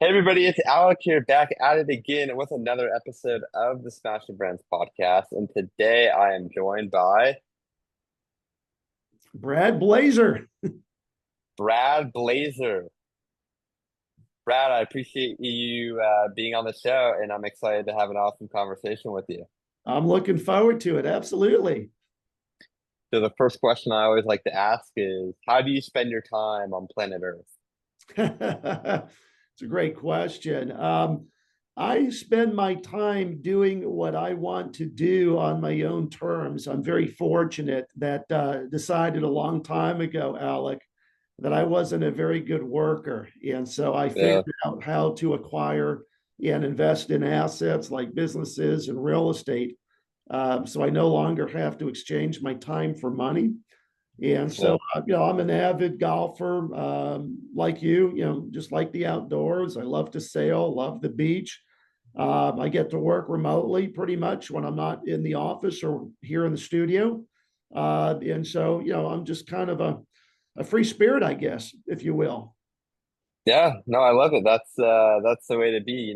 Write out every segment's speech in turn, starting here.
Hey everybody, it's Alec here back at it again with another episode of the Smash and Brands podcast. And today I am joined by Brad Blazar. Brad Blazar. Brad, I appreciate you being on the show, and I'm excited to have an awesome conversation with you. I'm looking forward to it. Absolutely. So the first question I always like to ask is, how do you spend your time on planet Earth? It's a great question. I spend my time doing what I want to do on my own terms. I'm very fortunate that decided a long time ago, Alec, that I wasn't a very good worker. And so I figured Yeah, out how to acquire and invest in assets like businesses and real estate. So I no longer have to exchange my time for money. And yeah, so, I'm an avid golfer, like just like the outdoors. I love to sail, love the beach. I get to work remotely pretty much when I'm not in the office or here in the studio. And so, I'm just kind of a free spirit, I guess, if you will. yeah. No, I love it. That's the way to be.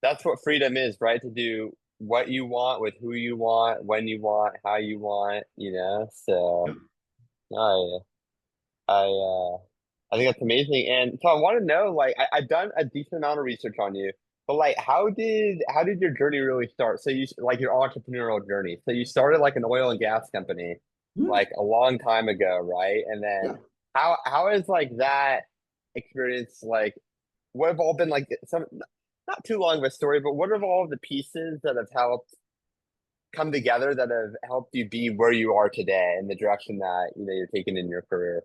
That's what freedom is, right? To do what you want with who you want, when you want, how you want. So. No, I think that's amazing. And so I want to know, like, I've done a decent amount of research on you, but like, how did your journey really start? So like your entrepreneurial journey. So you started like an oil and gas company, Hmm. like a long time ago, right? And then Yeah. how is like that experience like? What have all been like some not too long of a story, but what are all of the pieces that have helped come together that have helped you be where you are today and the direction that you're taking in your career?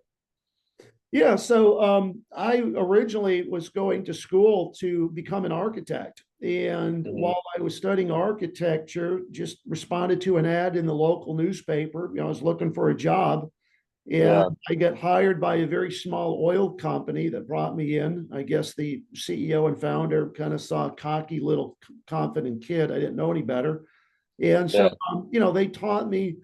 Yeah, so I originally was going to school to become an architect. And Hmm. while I was studying architecture, just responded to an ad in the local newspaper. I was looking for a job, and Yeah, I got hired by a very small oil company that brought me in. I guess the CEO and founder kind of saw a cocky little confident kid. I didn't know any better. And so, yeah, they taught me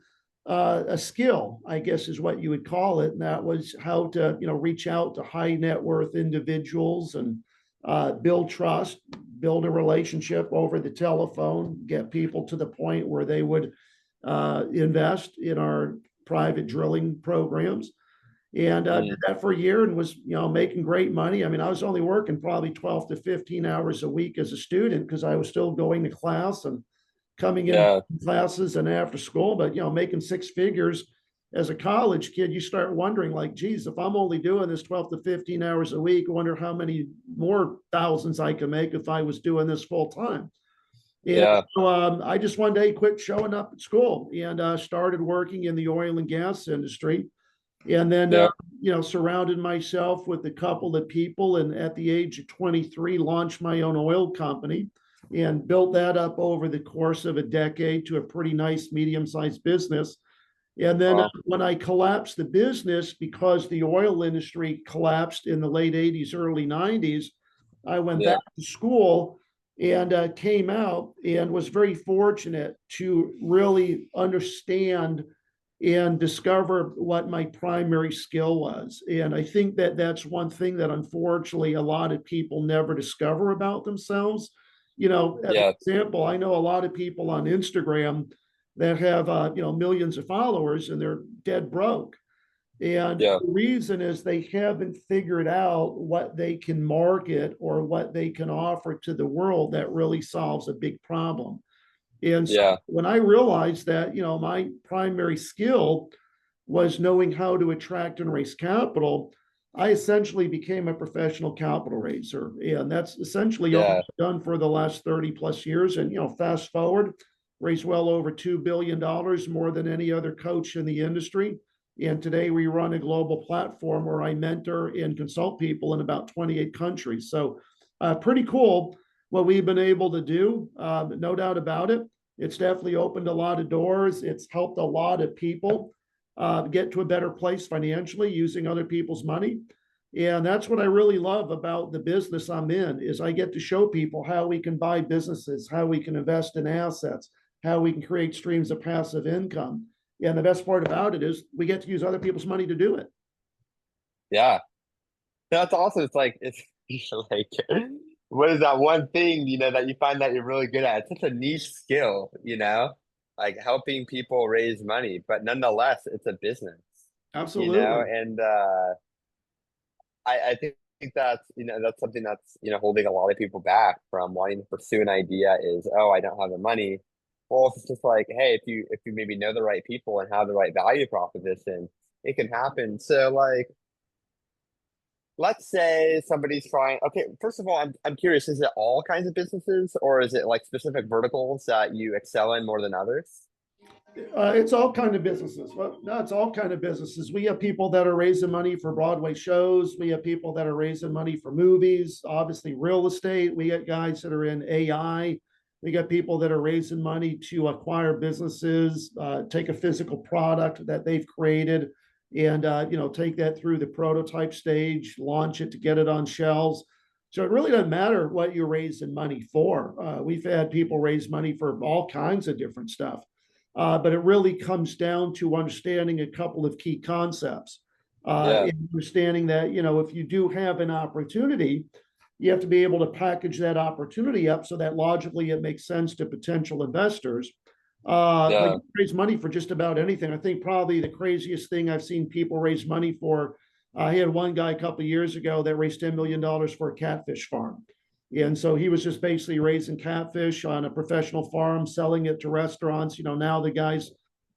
a skill, I guess is what you would call it. And that was how to, reach out to high net worth individuals and build trust, build a relationship over the telephone, get people to the point where they would invest in our private drilling programs. And did mm, that for a year and was, making great money. I mean, I was only working probably 12 to 15 hours a week as a student because I was still going to class and coming in yeah, classes and after school, but making six figures as a college kid, you start wondering, like, geez, if I'm only doing this 12 to 15 hours a week, I wonder how many more thousands I could make if I was doing this full time. And yeah, I just one day quit showing up at school and started working in the oil and gas industry. And then, yeah. surrounded myself with a couple of people. And at the age of 23, launched my own oil company and built that up over the course of a decade to a pretty nice medium sized business. And then Wow. when I collapsed the business because the oil industry collapsed in the late 80s, early 90s, I went back Yeah, to school and came out and was very fortunate to really understand and discover what my primary skill was. And I think that that's one thing that unfortunately a lot of people never discover about themselves. As an yeah, example, I know a lot of people on Instagram that have millions of followers and they're dead broke. And yeah, the reason is they haven't figured out what they can market or what they can offer to the world that really solves a big problem. And so yeah, when I realized that, my primary skill was knowing how to attract and raise capital, I essentially became a professional capital raiser. And that's essentially all yeah, I've done for the last 30 plus years. And, fast forward, raised well over $2 billion, more than any other coach in the industry. And today we run a global platform where I mentor and consult people in about 28 countries. So, pretty cool what we've been able to do. No doubt about it. It's definitely opened a lot of doors. It's helped a lot of people get to a better place financially using other people's money. And that's what I really love about the business I'm in is I get to show people how we can buy businesses, how we can invest in assets, how we can create streams of passive income. And the best part about it is we get to use other people's money to do it. yeah. That's awesome. It's like it's Like, what is that one thing, that you find that you're really good at? It's such a niche skill, like helping people raise money, but nonetheless, it's a business, Absolutely. and I think that's something that's, holding a lot of people back from wanting to pursue an idea is, oh, I don't have the money. Well, if it's just like, hey, if you maybe know the right people and have the right value proposition, it can happen. So like, let's say somebody's trying, okay, first of all, I'm curious, is it all kinds of businesses or is it like specific verticals that you excel in more than others? It's all kind of businesses. Well, no, it's all kind of businesses. We have people that are raising money for Broadway shows. We have people that are raising money for movies, obviously real estate. We got guys that are in AI. We got people that are raising money to acquire businesses, take a physical product that they've created, and take that through the prototype stage, launch it to get it on shelves. So it really doesn't matter what you're raising money for. We've had people raise money for all kinds of different stuff. But it really comes down to understanding a couple of key concepts. Yeah, Understanding that, if you do have an opportunity, you have to be able to package that opportunity up so that logically it makes sense to potential investors. But yeah, you raise money for just about anything. I think probably the craziest thing I've seen people raise money for. I had one guy a couple of years ago that raised $10 million for a catfish farm. And so he was just basically raising catfish on a professional farm, selling it to restaurants. Now the guy's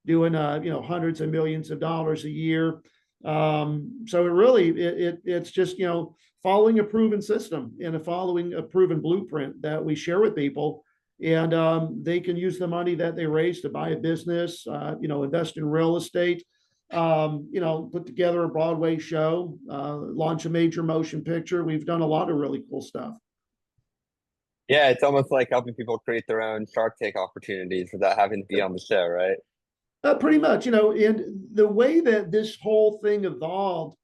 doing hundreds of millions of dollars a year. So it's just following a proven system and following a proven blueprint that we share with people, and they can use the money that they raise to buy a business, invest in real estate, put together a Broadway show, launch a major motion picture. We've done a lot of really cool stuff. yeah. It's almost like helping people create their own Shark Tank opportunities without having to be on the show, right? Pretty much, and the way that this whole thing evolved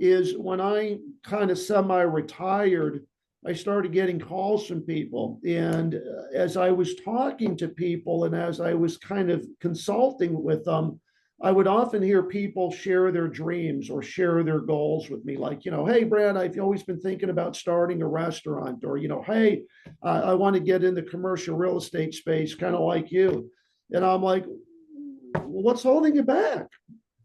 is when I kind of semi-retired, I started getting calls from people. And as I was talking to people and as I was kind of consulting with them, I would often hear people share their dreams or share their goals with me, like, hey, Brad, I've always been thinking about starting a restaurant, or, hey, I want to get in the commercial real estate space, kind of like you. And I'm like, what's holding you back?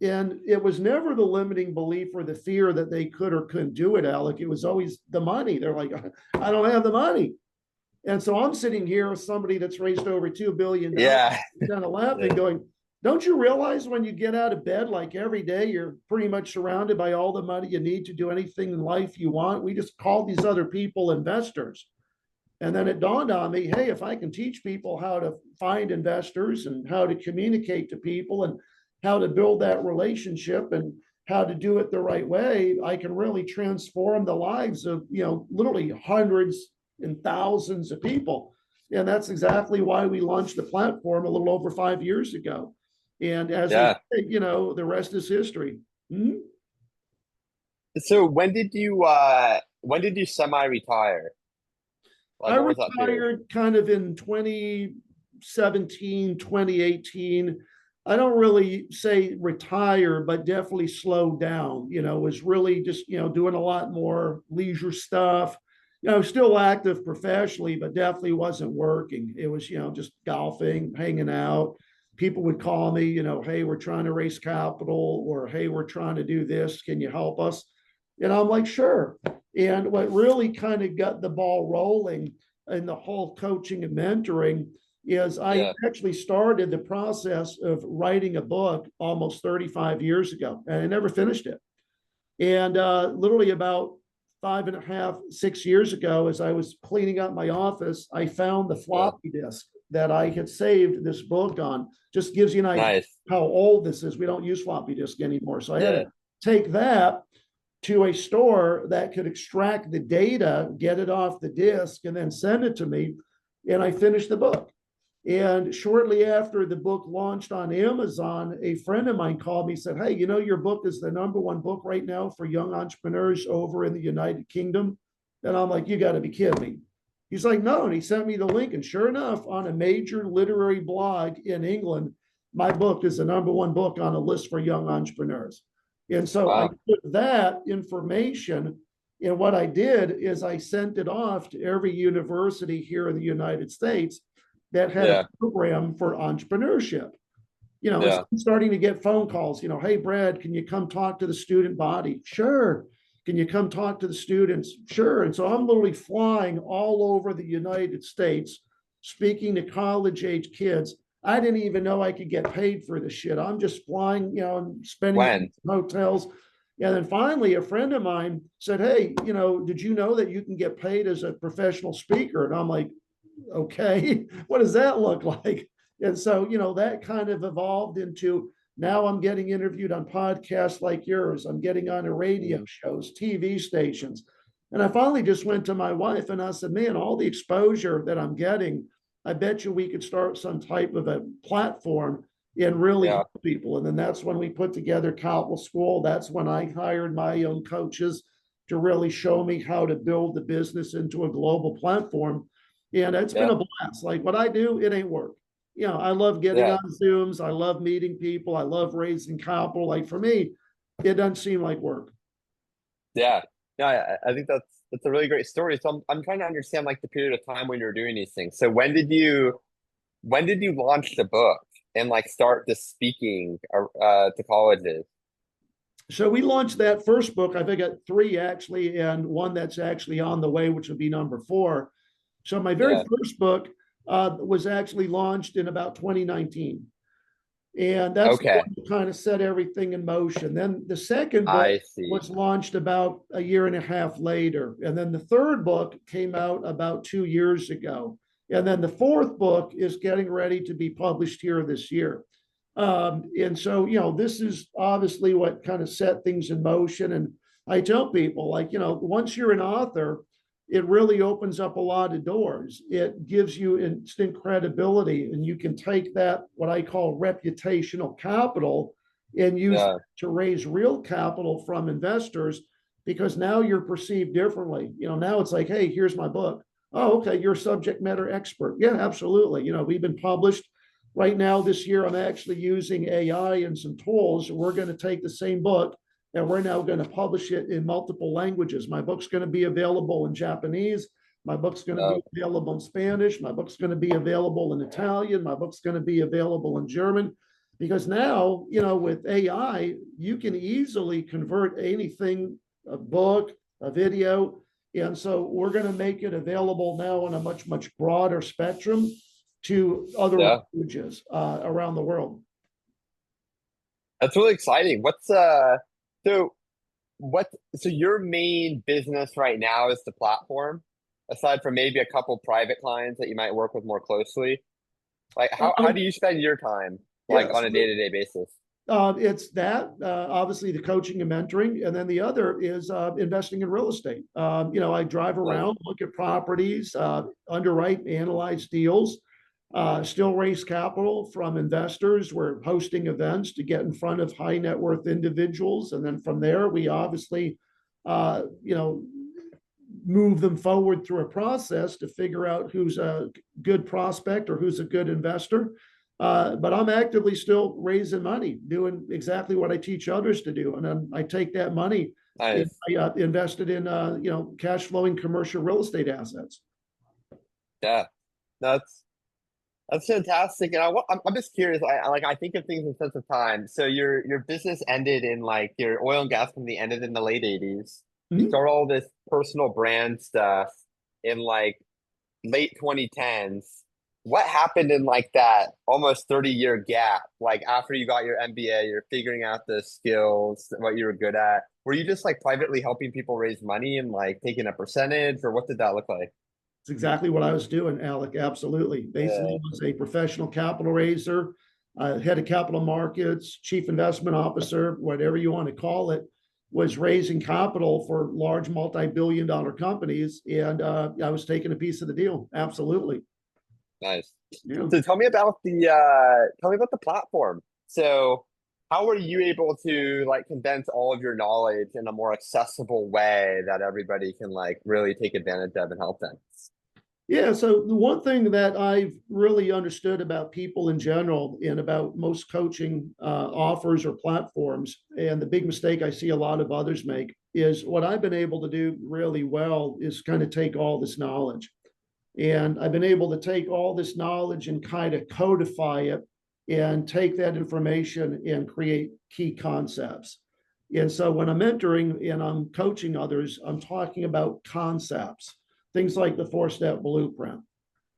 And it was never the limiting belief or the fear that they could or couldn't do it, Alec. It was always the money. They're like, I don't have the money. And so I'm sitting here with somebody that's raised over $2 billion, Yeah. kind of laughing, Yeah. going, don't you realize when you get out of bed, like every day, you're pretty much surrounded by all the money you need to do anything in life you want? We just call these other people investors. And then it dawned on me, hey, if I can teach people how to find investors and how to communicate to people and how to build that relationship and how to do it the right way, I can really transform the lives of, literally hundreds and thousands of people. And that's exactly why we launched the platform a little over 5 years ago. And as they Yeah. say, the rest is history. Hmm. So when did you semi-retire? Like I what was that period? retired kind of in 2017, 2018. I don't really say retire, but definitely slowed down. Was really just, doing a lot more leisure stuff. Still active professionally, but definitely wasn't working. It was, just golfing, hanging out. People would call me, hey, we're trying to raise capital, or hey, we're trying to do this. Can you help us? And I'm like, sure. And what really kind of got the ball rolling in the whole coaching and mentoring is I Yeah. actually started the process of writing a book almost 35 years ago, and I never finished it. And literally about 5.5, 6 years ago, as I was cleaning up my office, I found the Yeah. floppy disk that I had saved this book on. Just gives you an idea Nice. how old this is. We don't use floppy disk anymore. So I had to Yeah. take that to a store that could extract the data, get it off the disk, and then send it to me. And I finished the book. And shortly after the book launched on Amazon, a friend of mine called me and said, hey, your book is the number one book right now for young entrepreneurs over in the United Kingdom. And I'm like, you got to be kidding me. He's like, no. And he sent me the link. And sure enough, on a major literary blog in England, my book is the number one book on a list for young entrepreneurs. And so I Wow. took that information And what I did is I sent it off to every university here in the United States that had a Yeah. program for entrepreneurship. And so Yeah. I'm starting to get phone calls, hey, Brad, can you come talk to the student body? Sure. Can you come talk to the students? Sure. And so I'm literally flying all over the United States, speaking to college age kids. I didn't even know I could get paid for this shit. I'm just flying, and spending When? hotels. And then finally, a friend of mine said, hey, did you know that you can get paid as a professional speaker? And I'm like, okay, what does that look like? And so, that kind of evolved into now I'm getting interviewed on podcasts like yours. I'm getting on radio Mhm. shows, TV stations. And I finally just went to my wife and I said, man, all the exposure that I'm getting, I bet you we could start some type of a platform and really Yeah. help people. And then that's when we put together Capital School. That's when I hired my own coaches to really show me how to build the business into a global platform. And it's been Yeah. a blast. Like what I do, it ain't work. I love getting Yeah. on Zooms. I love meeting people. I love raising capital. Like for me, it doesn't seem like work. Yeah. No, I think that's a really great story. So I'm trying to understand like the period of time when you're doing these things. So when did you launch the book and like start the speaking to colleges? So we launched that first book. I think I got three actually, and one that's actually on the way, which will be number four. So my very Yeah. first book was actually launched in about 2019. And that's the one Okay. that kind of set everything in motion. Then the second book I see. was launched about a year and a half later. And then the third book came out about 2 years ago. And then the fourth book is getting ready to be published here this year. And so, this is obviously what kind of set things in motion. And I tell people, like, once you're an author, it really opens up a lot of doors. It gives you instant credibility, and you can take that, what I call reputational capital, and use Yeah. to raise real capital from investors because now you're perceived differently. Now it's like, hey, here's my book. Oh, okay, you're a subject matter expert. Yeah, absolutely. We've been published. Right now, this year, I'm actually using AI and some tools. We're going to take the same book and we're now going to publish it in multiple languages. My book's going to be available in Japanese. My book's going to Yeah. be available in Spanish. My book's going to be available in Italian. My book's going to be available in German. Because now, with AI, you can easily convert anything, a book, a video. And so we're going to make it available now on a much, much broader spectrum to other Yeah. languages around the world. That's really exciting. So what so your main business right now is the platform, aside from maybe a couple private clients that you might work with more closely. Like how Um, do you spend your time like yeah, on a so day-to-day basis? it's that obviously the coaching and mentoring, and then the other is investing in real estate. I drive Nice. around, look at properties, underwrite, analyze deals, still raise capital from investors. We're hosting events to get in front of high net worth individuals, and then from there we obviously, uh, you know, move them forward through a process to figure out who's a good prospect or who's a good investor. But I'm actively still raising money, doing exactly what I teach others to do. And then I take that money and Nice. I invest it in, cash flowing commercial real estate assets. Yeah. That's fantastic. And I'm just curious. I think of things in sense of time. So your business ended in like your oil and gas company ended in the late 80s. You Mm-hmm. start all this personal brand stuff in like late 2010s. What happened in like that almost 30-year gap? Like after you got your MBA, you're figuring out the skills, what you were good at. Were you just like privately helping people raise money and like taking a percentage, or what did that look like? It's exactly what I was doing, Alec. Absolutely. Yeah. Basically, was a professional capital raiser, head of capital markets, chief investment officer, whatever you want to call it, was raising capital for large multi-billion dollar companies. And I was taking a piece of the deal. Absolutely. Nice. Yeah. So tell me about the platform. So how were you able to like condense all of your knowledge in a more accessible way that everybody can like really take advantage of and help them? Yeah, so the one thing that I've really understood about people in general and about most coaching offers or platforms, and the big mistake I see a lot of others make is what I've been able to do really well is kind of take all this knowledge. And I've been able to take all this knowledge and kind of codify it and take that information and create key concepts. And so when I'm mentoring and I'm coaching others, I'm talking about concepts, things like the 4-step blueprint,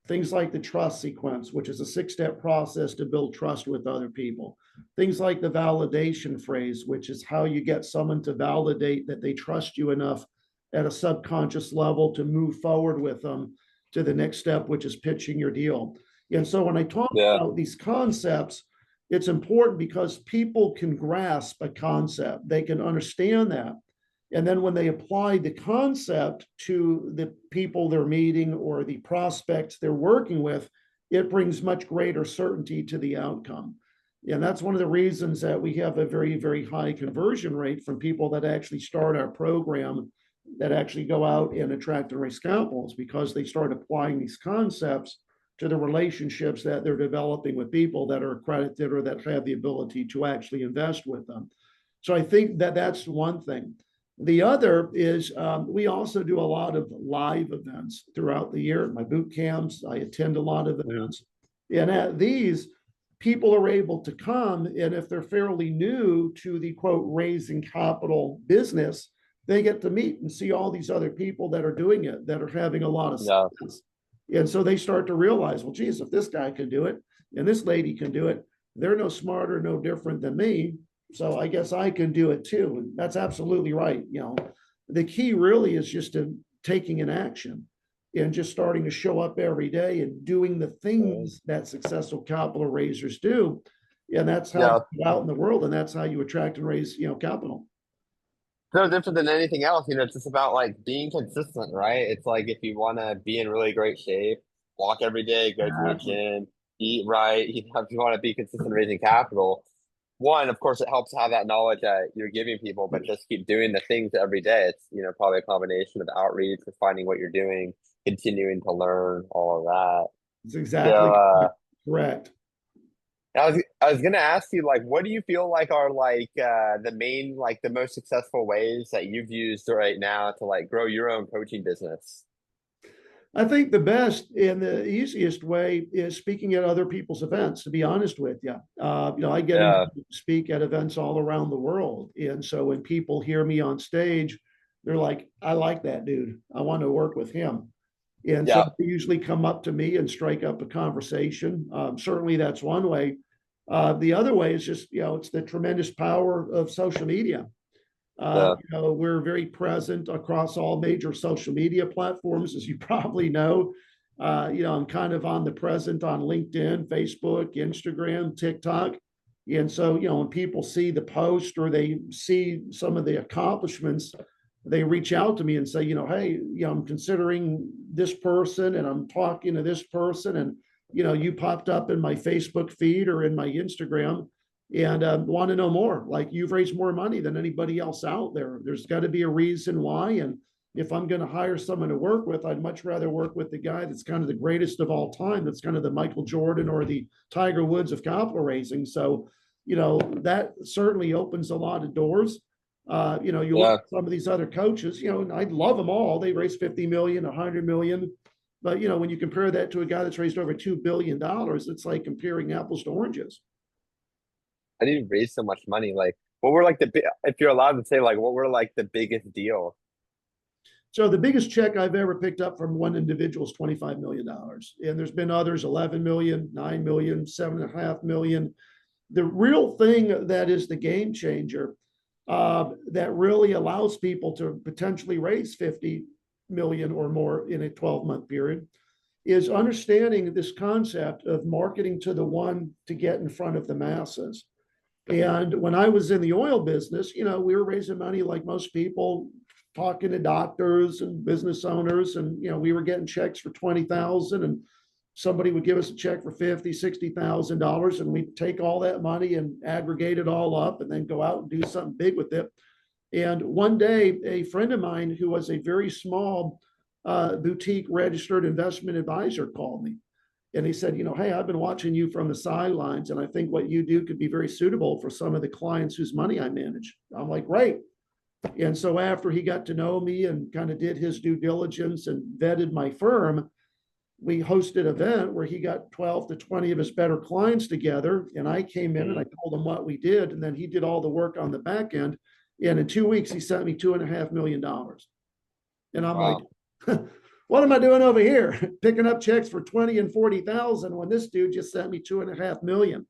things like the trust sequence, which is a 6-step process to build trust with other people, things like the validation phrase, which is how you get someone to validate that they trust you enough at a subconscious level to move forward with them to the next step, which is pitching your deal. And so when I talk Yeah. about these concepts, it's important because people can grasp a concept, they can understand that. And then when they apply the concept to the people they're meeting or the prospects they're working with, it brings much greater certainty to the outcome. And that's one of the reasons that we have a very, very high conversion rate from people that actually start our program, that actually go out and attract and raise capital, is because they start applying these concepts to the relationships that they're developing with people that are accredited or that have the ability to actually invest with them. So I think that that's one thing. The other is we also do a lot of live events throughout the year. My boot camps, I attend a lot of events. And at these, people are able to come, and if they're fairly new to the quote raising capital business, they get to meet and see all these other people that are doing it, that are having a lot of Yeah. success. And so they start to realize, well, geez, if this guy can do it and this lady can do it, they're no smarter, no different than me. So I guess I can do it too. And that's absolutely right. The key really is just taking an action and just starting to show up every day and doing the things that successful capital raisers do. And that's how Yeah. you go out in the world, and that's how you attract and raise, capital. No different than anything else. It's just about like being consistent, right? It's like if you want to be in really great shape, walk every day, go to the Exactly. gym, eat right. If you want to be consistent raising capital, one, of course, it helps to have that knowledge that you're giving people, but just keep doing the things every day. It's, probably a combination of outreach, of finding what you're doing, continuing to learn, all of that. It's So, exactly correct. I was gonna ask you, like, what do you feel like are like the main, like the most successful ways that you've used right now to like grow your own coaching business? I think the best and the easiest way is speaking at other people's events, to be honest with you. I get Yeah, invited to speak at events all around the world. And so when people hear me on stage, they're like, I like that dude. I want to work with him. And so yeah, they usually come up to me and strike up a conversation. Certainly that's one way. The other way is just, it's the tremendous power of social media. yeah, We're very present across all major social media platforms, as you probably know. I'm kind of on the present on LinkedIn, Facebook, Instagram, TikTok. And so, when people see the post or they see some of the accomplishments, they reach out to me and say, hey, I'm considering this person and I'm talking to this person. And, you popped up in my Facebook feed or in my Instagram and want to know more. Like, you've raised more money than anybody else out there. There's got to be a reason why. And if I'm going to hire someone to work with, I'd much rather work with the guy that's kind of the greatest of all time. That's kind of the Michael Jordan or the Tiger Woods of capital raising. So, that certainly opens a lot of doors. You look yeah. at some of these other coaches, and I love them all. They raise 50 million, 100 million. But, when you compare that to a guy that's raised over $2 billion, it's like comparing apples to oranges. I didn't raise so much money. Like, what were like if you're allowed to say, like, what were like the biggest deal? So the biggest check I've ever picked up from one individual is $25 million. And there's been others, 11 million, 9 million, 7.5 million. The real thing that is the game changer that really allows people to potentially raise 50 million or more in a 12-month period is understanding this concept of marketing to the one to get in front of the masses. And when I was in the oil business, we were raising money like most people, talking to doctors and business owners, and we were getting checks for 20,000, and somebody would give us a check for 50, $60,000, and we'd take all that money and aggregate it all up and then go out and do something big with it. And one day, a friend of mine who was a very small boutique registered investment advisor called me. And he said, hey, I've been watching you from the sidelines, and I think what you do could be very suitable for some of the clients whose money I manage. I'm like, great. And so after he got to know me and kind of did his due diligence and vetted my firm, we hosted an event where he got 12 to 20 of his better clients together. And I came in and I told him what we did. And then he did all the work on the back end. And in 2 weeks, he sent me $2.5 million. And I'm like, Wow. what am I doing over here? Picking up checks for 20 and 40,000 when this dude just sent me 2.5 million.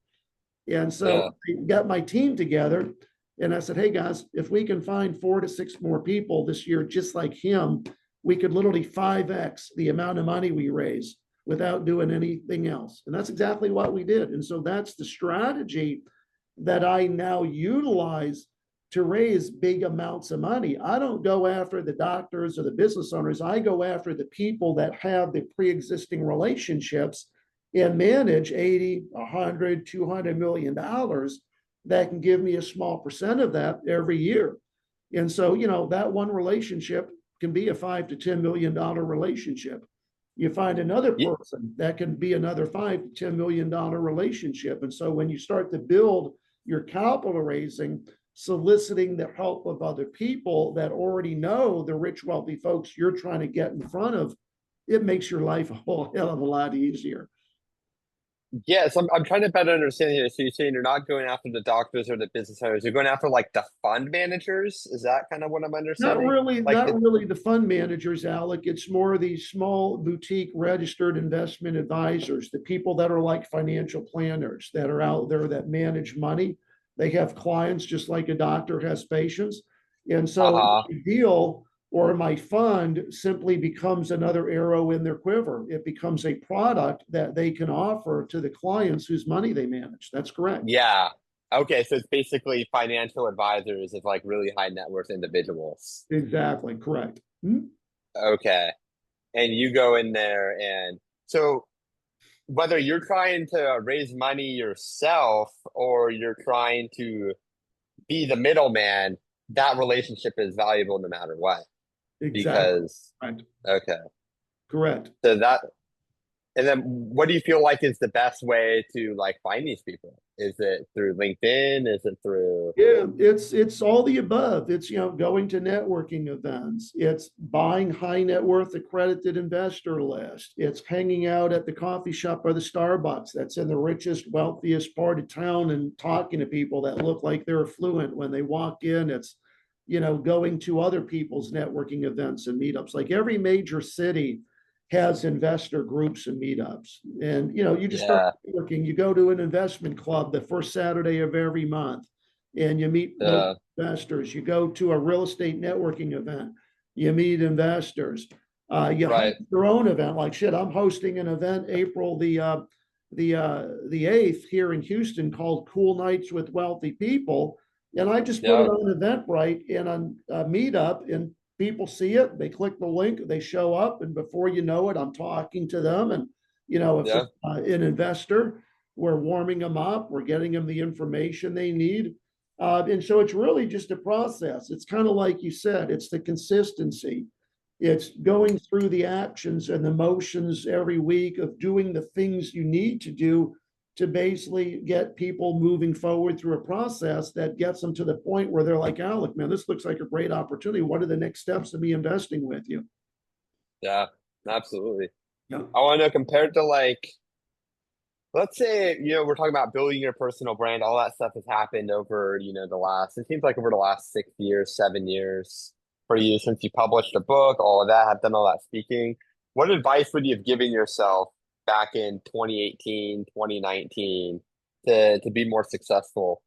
And so Yeah. I got my team together and I said, hey guys, if we can find 4 to 6 more people this year, just like him, we could literally 5x the amount of money we raise without doing anything else. And that's exactly what we did. And so that's the strategy that I now utilize to raise big amounts of money. I don't go after the doctors or the business owners. I go after the people that have the pre-existing relationships and manage 80, 100, $200 million that can give me a small percent of that every year. And so, that one relationship can be a $5 to $10 million relationship. You find another Yeah. person that can be another $5 to $10 million relationship. And so when you start to build your capital raising, soliciting the help of other people that already know the rich, wealthy folks you're trying to get in front of, it makes your life a whole hell of a lot easier. Yes, I'm trying to better understand here. So you're saying you're not going after the doctors or the business owners. You're going after like the fund managers. Is that kind of what I'm Not understanding? really, Like not really the fund managers, Alec. It's more these small boutique registered investment advisors, the people that are like financial planners that are out there that manage money. They have clients just like a doctor has patients. And so uh-huh. the deal or my fund simply becomes another arrow in their quiver. It becomes a product that they can offer to the clients whose money they manage. That's correct. Yeah. Okay, so it's basically financial advisors of like really high net worth individuals. Exactly, correct. Hmm? Okay. And you go in there and so whether you're trying to raise money yourself or you're trying to be the middleman, that relationship is valuable no matter what. Exactly. Because Right. okay. Correct. So that and then what do you feel like is the best way to like find these people? Is it through LinkedIn? Is it through Yeah, it's all the above. It's going to networking events. It's buying high net worth accredited investor list. It's hanging out at the coffee shop or the Starbucks that's in the richest, wealthiest part of town and talking to people that look like they're affluent when they walk in. It's going to other people's networking events and meetups. Like every major city has investor groups and meetups. And you just start yeah, networking. You go to an investment club the first Saturday of every month and you meet local uh, investors. You go to a real estate networking event, you meet investors. You host right. your own event. Like shit, I'm hosting an event April the 8th here in Houston called Cool Nights with Wealthy People. And I just put it Yeah, on Eventbrite and on a meetup, and people see it. They click the link, they show up, and before you know it, I'm talking to them. And if yeah. they're an investor, we're warming them up, we're getting them the information they need. And so it's really just a process. It's kind of like you said, it's the consistency. It's going through the actions and the motions every week of doing the things you need to do to basically get people moving forward through a process that gets them to the point where they're like, Alec, man, this looks like a great opportunity. What are the next steps of me investing with you? Yeah, absolutely. Yeah. I want to know compared to like, let's say, we're talking about building your personal brand, all that stuff has happened over, it seems like over the last 6 years, 7 years for you since you published a book, all of that, have done all that speaking. What advice would you have given yourself back in 2018, 2019 to be more successful?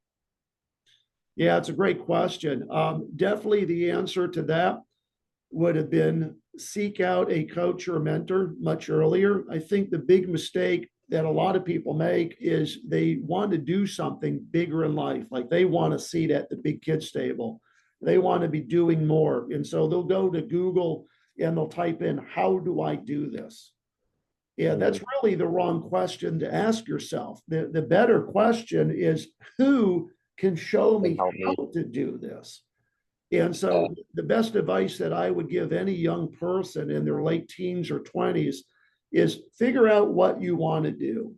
Yeah, it's a great question. Definitely the answer to that would have been seek out a coach or mentor much earlier. I think the big mistake that a lot of people make is they want to do something bigger in life. Like they want a seat at the big kids table. They want to be doing more. And so they'll go to Google and they'll type in, how do I do this? Yeah, Hmm. that's really the wrong question to ask yourself. The better question is, who can show Can me help how me. to do this? And Yeah. so the best advice that I would give any young person in their late teens or 20s is figure out what you want to do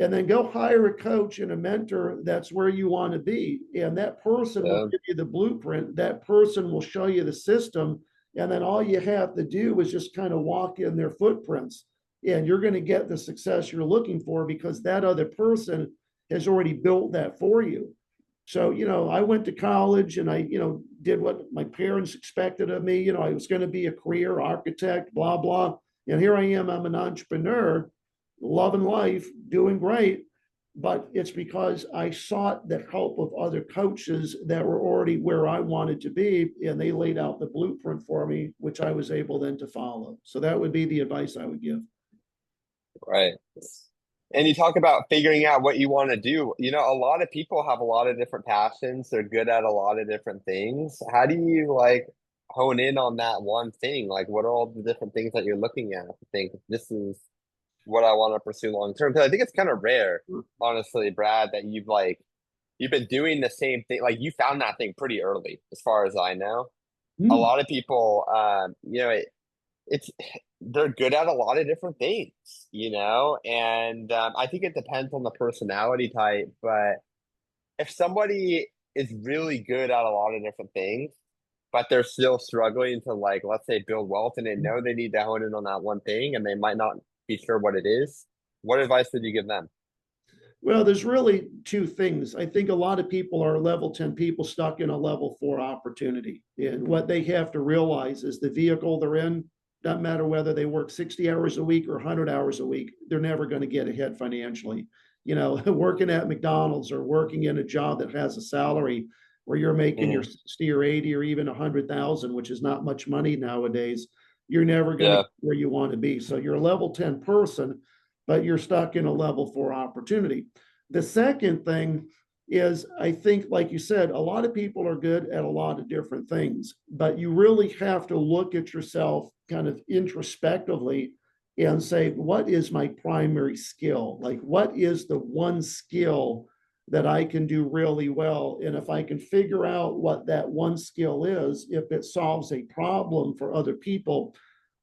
and then go hire a coach and a mentor that's where you want to be. And that person will Yeah. give you the blueprint, that person will show you the system. And then all you have to do is just kind of walk in their footprints. And you're going to get the success you're looking for because that other person has already built that for you. So, I went to college and I, did what my parents expected of me. I was going to be a career architect, blah, blah. And here I am, I'm an entrepreneur, loving life, doing great. But it's because I sought the help of other coaches that were already where I wanted to be. And they laid out the blueprint for me, which I was able then to follow. So that would be the advice I would give. Right. And you talk about figuring out what you want to do. A lot of people have a lot of different passions. They're good at a lot of different things. How do you like hone in on that one thing? Like, what are all the different things that you're looking at to think this is what I want to pursue long term? Because I think it's kind of rare, honestly, Brad, that you've been doing the same thing. Like, you found that thing pretty early, as far as I know. A Hmm. lot of people, it's they're good at a lot of different things, and I think it depends on the personality type. But if somebody is really good at a lot of different things, but they're still struggling to, like, let's say, build wealth, and they know they need to hone in on that one thing, and they might not be sure what it is, what advice would you give them? Well, there's really two things. I think a lot of people are level 10 people stuck in a level 4 opportunity. And what they have to realize is the vehicle they're in, doesn't matter whether they work 60 hours a week or 100 hours a week, they're never going to get ahead financially. Working at McDonald's or working in a job that has a salary where you're making your Hmm. 60 or 80 or even 100,000, which is not much money nowadays, you're never going to Yeah, get where you want to be. So you're a level 10 person, but you're stuck in a level 4 opportunity. The second thing is, I think, like you said, a lot of people are good at a lot of different things, but you really have to look at yourself kind of introspectively and say, what is my primary skill? Like, what is the one skill that I can do really well? And if I can figure out what that one skill is, if it solves a problem for other people,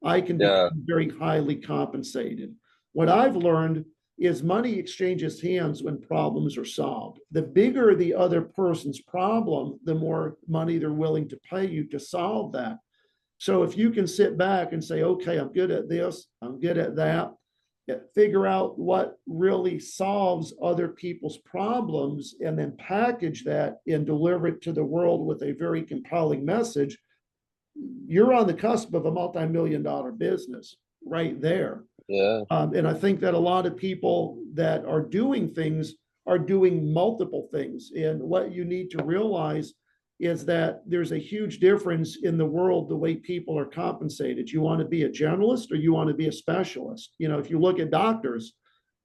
I can yeah, become very highly compensated. What I've learned is money exchanges hands when problems are solved. The bigger the other person's problem, the more money they're willing to pay you to solve that. So if you can sit back and say, okay, I'm good at this, I'm good at that, figure out what really solves other people's problems, and then package that and deliver it to the world with a very compelling message, you're on the cusp of a multi-million-dollar business right there. yeah, And I think that a lot of people that are doing things are doing multiple things. And what you need to realize is that there's a huge difference in the world, the way people are compensated. You want to be a generalist or you want to be a specialist? If you look at doctors,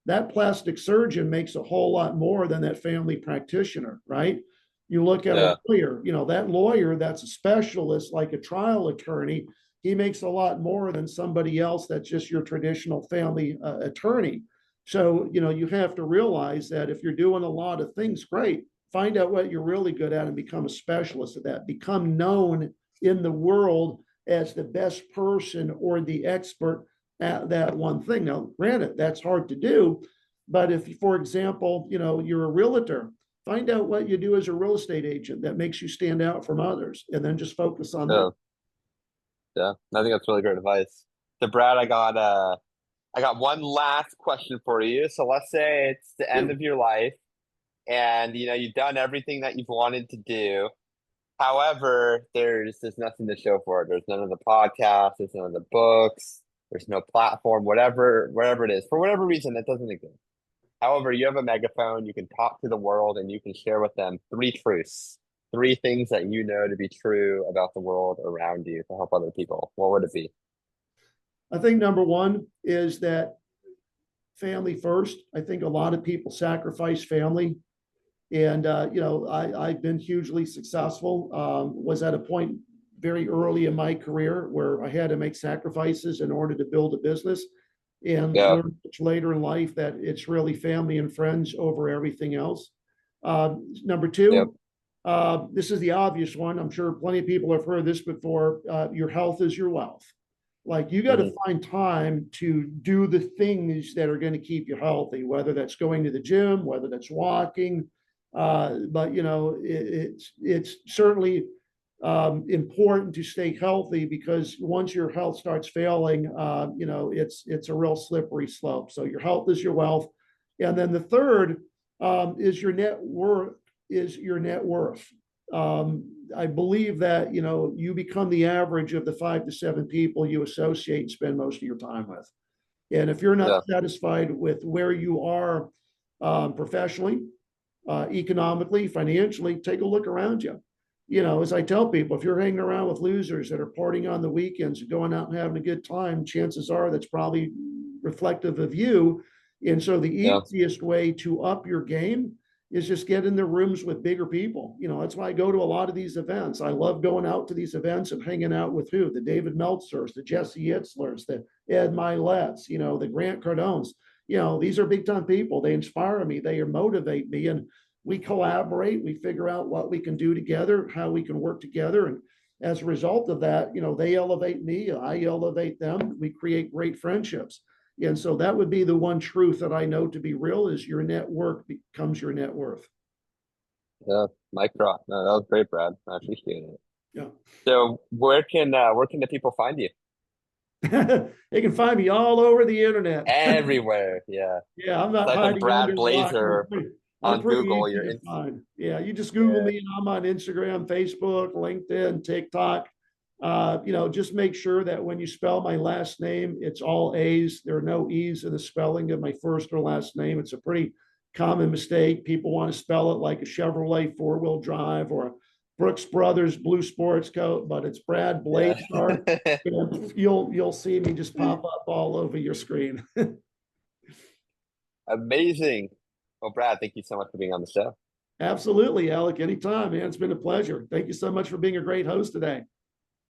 that plastic surgeon makes a whole lot more than that family practitioner, right? You look at a yeah, lawyer, that lawyer that's a specialist, like a trial attorney, he makes a lot more than somebody else that's just your traditional family attorney. So, you have to realize that if you're doing a lot of things, great. Find out what you're really good at and become a specialist at that. Become known in the world as the best person or the expert at that one thing. Now, granted, that's hard to do, but if, for example, you're a realtor, find out what you do as a real estate agent that makes you stand out from others, and then just focus on that. yeah, yeah. I think that's really great advice. So, Brad, I got one last question for you. So let's say it's the end Yeah. of your life, and you've done everything that you've wanted to do. However, there's nothing to show for it. There's none of the podcasts, there's none of the books, there's no platform, whatever it is. For whatever reason, it doesn't exist. However, you have a megaphone, you can talk to the world, and you can share with them three truths, three things that you know to be true about the world around you to help other people. What would it be? I think number one is that family first. I think a lot of people sacrifice family. And, I've been hugely successful. Was at a point very early in my career where I had to make sacrifices in order to build a business, and Yeah, learned much later in life that it's really family and friends over everything else. Number yep, two, this is the obvious one. I'm sure plenty of people have heard this before. Your health is your wealth. Like you got to Mhm. find time to do the things that are going to keep you healthy, whether that's going to the gym, whether that's walking. But you know, it's certainly important to stay healthy because once your health starts failing, you know, it's a real slippery slope. So your health is your wealth, and then the third is your net worth. Is your net worth. I believe that you know you become the average of the 5 to 7 people you associate and spend most of your time with. And if you're not Yeah. satisfied with where you are professionally, economically, financially, take a look around you. You know, as I tell people, if you're hanging around with losers that are partying on the weekends and going out and having a good time, chances are that's probably reflective of you. And so the Yeah. easiest way to up your game is just get in the rooms with bigger people. You know, that's why I go to a lot of these events. I love going out to these events and hanging out with who? The David Meltzers, the Jesse Itzlers, the Ed Miletts, you know, the Grant Cardones. You know, these are big time people. They inspire me, they motivate me. And we collaborate, we figure out what we can do together, how we can work together. And as a result of that, you know, they elevate me, I elevate them, we create great friendships. And so that would be the one truth that I know to be real is your network becomes your net worth. Yeah. Mic drop. No, that was great, Brad. I appreciate it. Yeah. So where can the people find you? They can find me all over the internet. Everywhere. Yeah. Yeah, I'm not Type in hiding Brad under a rock. Blazar I'm on pretty Google. easy You're to in. find. Yeah, you just Google Yeah. me and I'm on Instagram, Facebook, LinkedIn, TikTok. You know, just make sure that when you spell my last name, it's all A's. There are no E's in the spelling of my first or last name. It's a pretty common mistake. People want to spell it like a Chevrolet four-wheel drive or a Brooks Brothers blue sports coat, but it's Brad Yeah. Blazar. And you'll see me just pop up all over your screen. Amazing. Well, Brad, thank you so much for being on the show. Absolutely, Alec. Anytime, man. It's been a pleasure. Thank you so much for being a great host today.